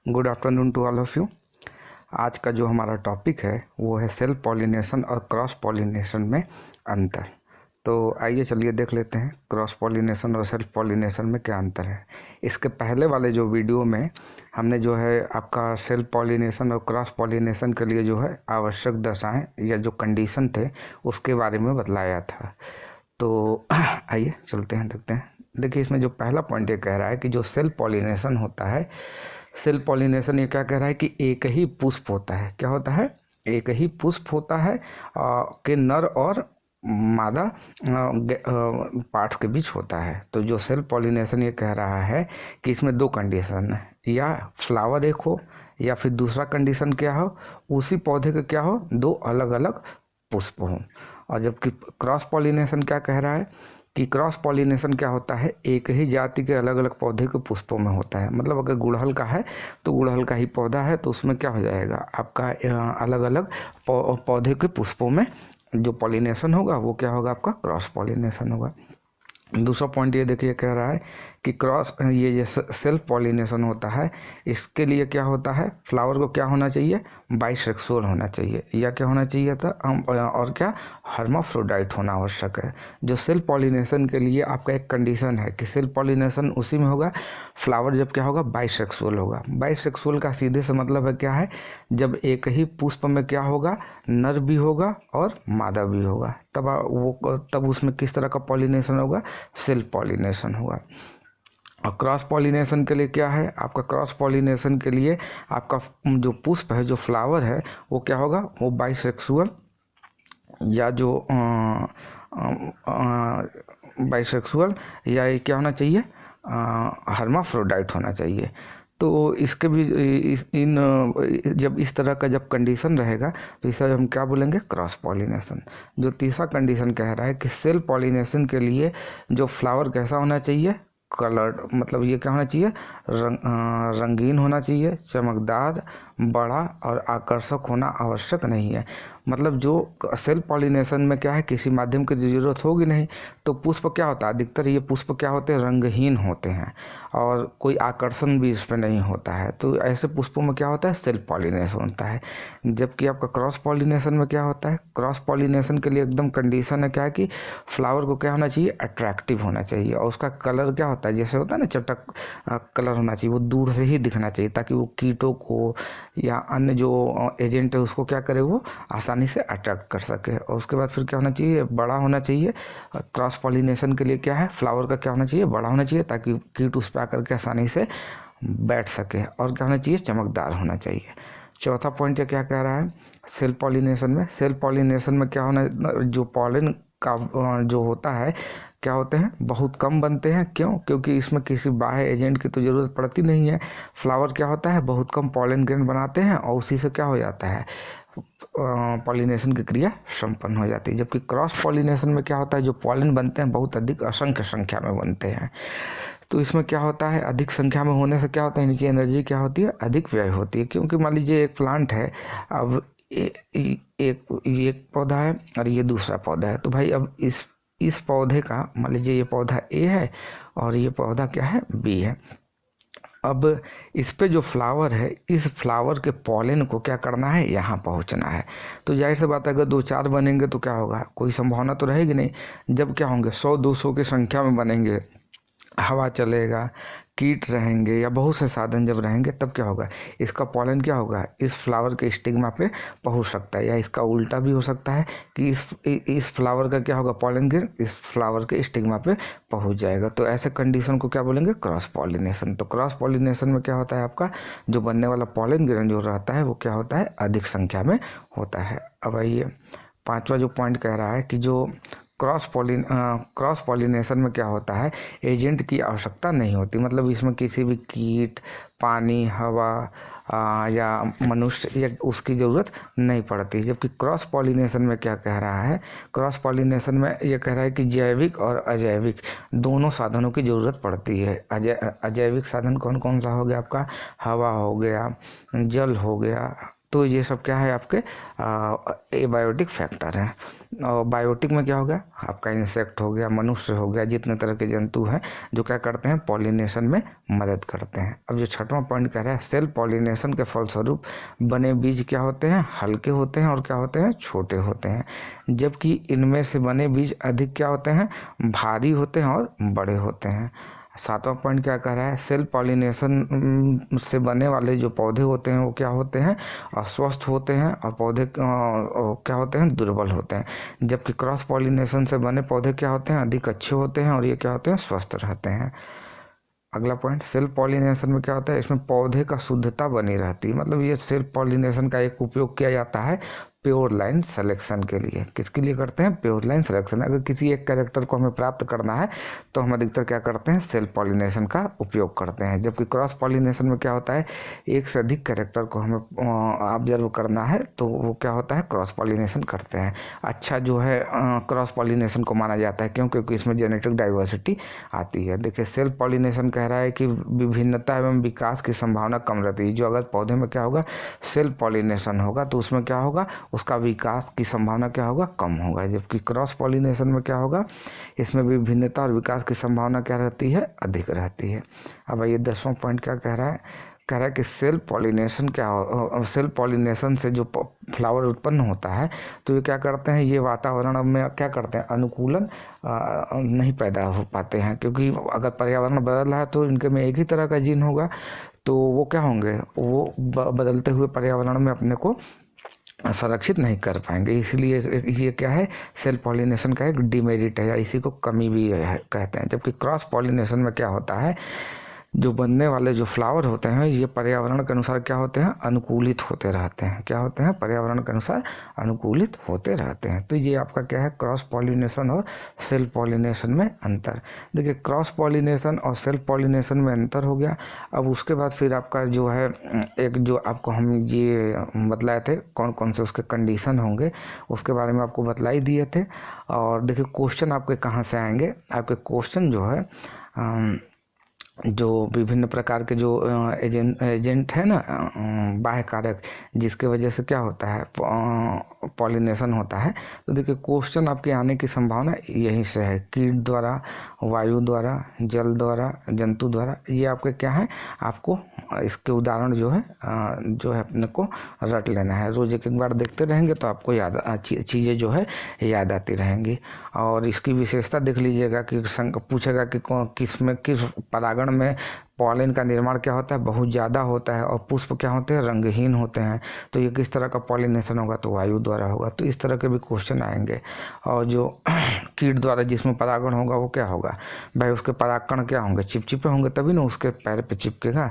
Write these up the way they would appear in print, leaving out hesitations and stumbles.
Good afternoon to all of you. आज का जो हमारा टॉपिक है वो है सेल्फ पॉलिनेशन और क्रॉस पॉलिनेशन में अंतर। तो आइए चलिए देख लेते हैं क्रॉस पॉलिनेशन और सेल्फ पॉलिनेशन में क्या अंतर है। इसके पहले वाले जो वीडियो में हमने जो है आपका सेल्फ पॉलिनेशन और क्रॉस पॉलिनेशन के लिए जो है आवश्यक दशाएं या जो कंडीशन थे उसके बारे में बतलाया था। तो आइए चलते हैं देखते हैं। देखिए इसमें जो पहला पॉइंट ये कह रहा है कि जो सेल्फ पॉलिनेशन होता है, सेल्फ पॉलिनेशन ये क्या कह रहा है कि एक ही पुष्प होता है। क्या होता है? एक ही पुष्प होता है कि नर और मादा पार्ट्स के बीच होता है। तो जो सेल्फ पॉलिनेशन ये कह रहा है कि इसमें दो कंडीशन है, या फ्लावर एक हो या फिर दूसरा कंडीशन क्या हो, उसी पौधे का क्या हो, दो अलग अलग पुष्प हों। और जबकि क्रॉस पॉलिनेशन क्या कह रहा है कि क्रॉस पॉलिनेशन क्या होता है, एक ही जाति के अलग अलग पौधे के पुष्पों में होता है। मतलब अगर गुड़हल का है तो गुड़हल का ही पौधा है तो उसमें क्या हो जाएगा, आपका अलग अलग पौधे के पुष्पों में जो पॉलिनेशन होगा वो क्या होगा, आपका क्रॉस पॉलिनेशन होगा। दूसरा पॉइंट ये देखिए कह रहा है कि क्रॉस ये जैसे सेल्फ पॉलिनेशन होता है, इसके लिए क्या होता है, फ्लावर को क्या होना चाहिए, बाइसेक्सुअल होना चाहिए, या क्या होना चाहिए था और क्या, हर्माफ्रोडाइट होना आवश्यक है। जो सेल्फ पॉलिनेशन के लिए आपका एक कंडीशन है कि सेल्फ पॉलिनेशन उसी में होगा फ्लावर जब क्या होगा, बाइसेक्सुअल होगा। बाइसेक्सुअल का सीधे से मतलब है क्या है, जब एक ही पुष्प में क्या होगा, नर भी होगा और मादा भी होगा, तब उसमें किस तरह का पॉलिनेशन होगा, सेल्फ पॉलिनेशन होगा। और क्रॉस पॉलिनेशन के लिए क्या है आपका, क्रॉस पॉलिनेशन के लिए आपका जो पुष्प है, जो फ्लावर है, वो क्या होगा, वो बाइसेक्सुअल या जो बाइसेक्सुअल या ये क्या होना चाहिए, हर्माफ्रोडाइट होना चाहिए। तो इसके भी जब इस तरह का जब कंडीशन रहेगा तो इसे हम क्या बोलेंगे, क्रॉस पॉलिनेशन। जो तीसरा कंडीशन कह रहा है कि सेल्फ पॉलिनेशन के लिए जो फ्लावर कैसा होना चाहिए, कलर्ड, मतलब ये क्या होना चाहिए, रंगीन होना चाहिए, चमकदार, बड़ा और आकर्षक होना आवश्यक नहीं है। मतलब जो सेल्फ पॉलिनेशन में क्या है, किसी माध्यम की ज़रूरत होगी नहीं, तो पुष्प क्या होता है, अधिकतर ये पुष्प क्या होते हैं, रंगहीन होते हैं और कोई आकर्षण भी इस पर नहीं होता है। तो ऐसे पुष्पों में क्या होता है, सेल्फ पॉलिनेशन होता है। जबकि आपका क्रॉस पॉलिनेशन में क्या होता है, क्रॉस पॉलिनेशन के लिए एकदम कंडीशन है क्या है कि फ्लावर को क्या होना चाहिए, अट्रैक्टिव होना चाहिए, और उसका कलर क्या होता है, जैसे होता है ना चटक कलर होना चाहिए, वो दूर से ही दिखना चाहिए ताकि वो कीटों को या अन्य जो एजेंट है उसको क्या करे, वो आसानी से अट्रैक्ट कर सके। और उसके बाद फिर क्या होना चाहिए, बड़ा होना चाहिए। क्रॉस पॉलिनेशन के लिए क्या है, फ्लावर का क्या होना चाहिए, बड़ा होना चाहिए ताकि कीट उस पर आकर के आसानी से बैठ सके। और क्या होना चाहिए, चमकदार होना चाहिए। चौथा पॉइंट क्या कह रहा है, सेल्फ पॉलिनेशन में, सेल्फ पॉलिनेशन में क्या होना, जो पॉलन का जो होता है, क्या होते हैं, बहुत कम बनते हैं। क्यों? क्योंकि इसमें किसी बाह्य एजेंट की तो ज़रूरत पड़ती नहीं है। फ्लावर क्या होता है, बहुत कम पॉलन ग्रेन बनाते हैं और उसी से क्या हो जाता है, पॉलिनेशन की क्रिया संपन्न हो जाती है। जबकि क्रॉस पॉलिनेशन में क्या होता है, जो पॉलन बनते हैं बहुत अधिक असंख्य संख्या में बनते हैं। तो इसमें क्या होता है, अधिक संख्या में होने से क्या होता है, इनकी एनर्जी क्या होती है, अधिक व्यय होती है। क्योंकि मान लीजिए एक प्लांट है, अब एक पौधा है और ये दूसरा पौधा है, तो भाई अब इस पौधे का, मान लीजिए ये पौधा ए है और ये पौधा क्या है, बी है। अब इस पे जो फ्लावर है, इस फ्लावर के पॉलन को क्या करना है, यहाँ पहुँचना है। तो जाहिर सी बात है, अगर 2-4 बनेंगे तो क्या होगा, कोई संभावना तो रहेगी नहीं। जब क्या होंगे, 100-200 की संख्या में बनेंगे, हवा चलेगा, कीट रहेंगे या बहुत से साधन जब रहेंगे, तब क्या होगा, इसका पॉलन क्या होगा, इस फ्लावर के स्टिग्मा पे पहुंच सकता है। या इसका उल्टा भी हो सकता है कि इस फ्लावर का क्या होगा, पॉलन ग्रेन इस फ्लावर के स्टिग्मा पे पहुंच जाएगा। तो ऐसे कंडीशन को क्या बोलेंगे, क्रॉस पॉलिनेशन। तो क्रॉस पॉलिनेशन में क्या होता है, आपका जो बनने वाला पॉलन ग्रेन जो रहता है वो क्या होता है, अधिक संख्या में होता है। अब आइए पांचवा जो पॉइंट कह रहा है कि जो क्रॉस पॉलिनेशन में क्या होता है, एजेंट की आवश्यकता नहीं होती। मतलब इसमें किसी भी कीट, पानी, हवा या मनुष्य या उसकी ज़रूरत नहीं पड़ती। जबकि क्रॉस पॉलिनेशन में क्या कह रहा है, क्रॉस पॉलिनेशन में ये कह रहा है कि जैविक और अजैविक दोनों साधनों की ज़रूरत पड़ती है। अजैविक साधन कौन कौन सा हो गया, आपका हवा हो गया, जल हो गया, तो ये सब क्या है आपके एबायोटिक फैक्टर हैं। और बायोटिक में क्या हो गया, आपका इंसेक्ट हो गया, मनुष्य हो गया, जितने तरह के जंतु हैं जो क्या करते हैं, पॉलिनेशन में मदद करते हैं। अब जो छठवां पॉइंट कह रहा है, सेल पॉलिनेशन के फलस्वरूप बने बीज क्या होते हैं, हल्के होते हैं और क्या होते हैं, छोटे होते हैं, जबकि इनमें से बने बीज अधिक क्या होते हैं, भारी होते हैं और बड़े होते हैं। सातवां पॉइंट क्या कह रहा है, सेल पॉलिनेशन से बनने वाले जो पौधे होते हैं वो क्या होते हैं, अस्वस्थ होते हैं, और पौधे क्या होते हैं, दुर्बल होते हैं, जबकि क्रॉस पॉलिनेशन से बने पौधे क्या होते हैं, अधिक अच्छे होते हैं और ये क्या होते हैं, स्वस्थ रहते हैं। अगला पॉइंट, सेल्फ पॉलिनेशन में क्या होता है, इसमें पौधे का शुद्धता बनी रहती है। मतलब ये सेल्फ पॉलिनेशन का एक उपयोग किया जाता है प्योर लाइन सिलेक्शन के लिए। किसके लिए करते हैं, प्योर लाइन सिलेक्शन। अगर किसी एक कैरेक्टर को हमें प्राप्त करना है तो हम अधिकतर क्या करते हैं, सेल्फ पॉलिनेशन का उपयोग करते हैं। जबकि क्रॉस पॉलिनेशन में क्या होता है, एक से अधिक कैरेक्टर को हमें ऑब्जर्व करना है तो वो क्या होता है, क्रॉस पॉलिनेशन करते हैं। अच्छा जो है क्रॉस पॉलिनेशन को माना जाता है, क्यों, क्योंकि इसमें जेनेटिक डाइवर्सिटी आती है। देखिए सेल्फ पॉलिनेशन कह रहा है कि विभिन्नता एवं विकास की संभावना कम रहती है। जो अगर पौधे में क्या होगा, सेल्फ पॉलिनेशन होगा तो उसमें क्या होगा, उसका विकास की संभावना क्या होगा, कम होगा। जबकि क्रॉस पॉलिनेशन में क्या होगा, इसमें विभिन्नता और विकास की संभावना क्या रहती है, अधिक रहती है। अब ये 10वां पॉइंट क्या कह रहा है कि सेल्फ पॉलिनेशन सेल्फ पॉलिनेशन से जो फ्लावर उत्पन्न होता है तो ये क्या करते हैं, ये वातावरण में क्या करते हैं, अनुकूलन नहीं पैदा हो पाते हैं, क्योंकि अगर पर्यावरण बदल रहा है तो इनके में एक ही तरह का जीन होगा तो वो क्या होंगे, वो बदलते हुए पर्यावरण में अपने को संरक्षित नहीं कर पाएंगे। इसीलिए ये क्या है, सेल्फ पॉलिनेशन का एक डिमेरिट है या इसी को कमी भी कहते हैं। जबकि क्रॉस पॉलिनेशन में क्या होता है, जो बनने वाले जो फ्लावर होते हैं ये पर्यावरण के अनुसार क्या होते हैं, अनुकूलित होते रहते हैं। क्या होते हैं, पर्यावरण के अनुसार अनुकूलित होते रहते हैं। तो ये आपका क्या है, क्रॉस पॉलिनेशन और सेल्फ पॉलिनेशन में अंतर। देखिए क्रॉस पॉलिनेशन और सेल्फ पॉलिनेशन में अंतर हो गया। अब उसके बाद फिर आपका जो है एक जो आपको हम ये बतलाए थे कौन कौन से उसके कंडीशन होंगे उसके बारे में आपको बतला ही दिए थे। और देखिए क्वेश्चन आपके कहाँ से आएंगे, आपके क्वेश्चन जो है जो विभिन्न प्रकार के जो एजेंट है ना, बाह्य कारक, जिसके वजह से क्या होता है, पॉलिनेशन होता है। तो देखिए क्वेश्चन आपके आने की संभावना यहीं से है, कीट द्वारा, वायु द्वारा, जल द्वारा, जंतु द्वारा। ये आपके क्या है, आपको इसके उदाहरण जो है अपने को रट लेना है। रोज एक बार देखते रहेंगे तो आपको याद चीज़ें जो है याद आती रहेंगी। और इसकी विशेषता देख लीजिएगा कि पूछेगा कि किस परागण में पॉलन का निर्माण क्या होता है, बहुत ज़्यादा होता है, और पुष्प क्या होते हैं, रंगहीन होते हैं। तो ये किस तरह का पॉलिनेशन होगा, तो वायु द्वारा होगा। तो इस तरह के भी क्वेश्चन आएंगे। और जो कीट द्वारा जिसमें परागण होगा वो क्या होगा, भाई उसके परागकण क्या होंगे, चिपचिपे होंगे, तभी ना उसके पैर पे चिपकेगा।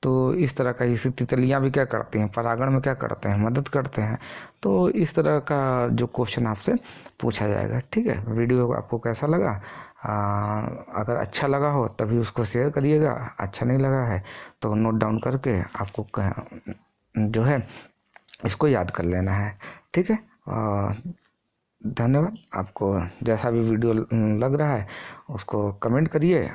तो इस तरह का, इसी तितलियाँ भी क्या करती हैं, परागण में क्या करते हैं, मदद करते हैं। तो इस तरह का जो क्वेश्चन आपसे पूछा जाएगा। ठीक है, वीडियो आपको कैसा लगा, अगर अच्छा लगा हो तभी उसको शेयर करिएगा, अच्छा नहीं लगा है तो नोट डाउन करके आपको जो है इसको याद कर लेना है। ठीक है, धन्यवाद। आपको जैसा भी वीडियो लग रहा है उसको कमेंट करिए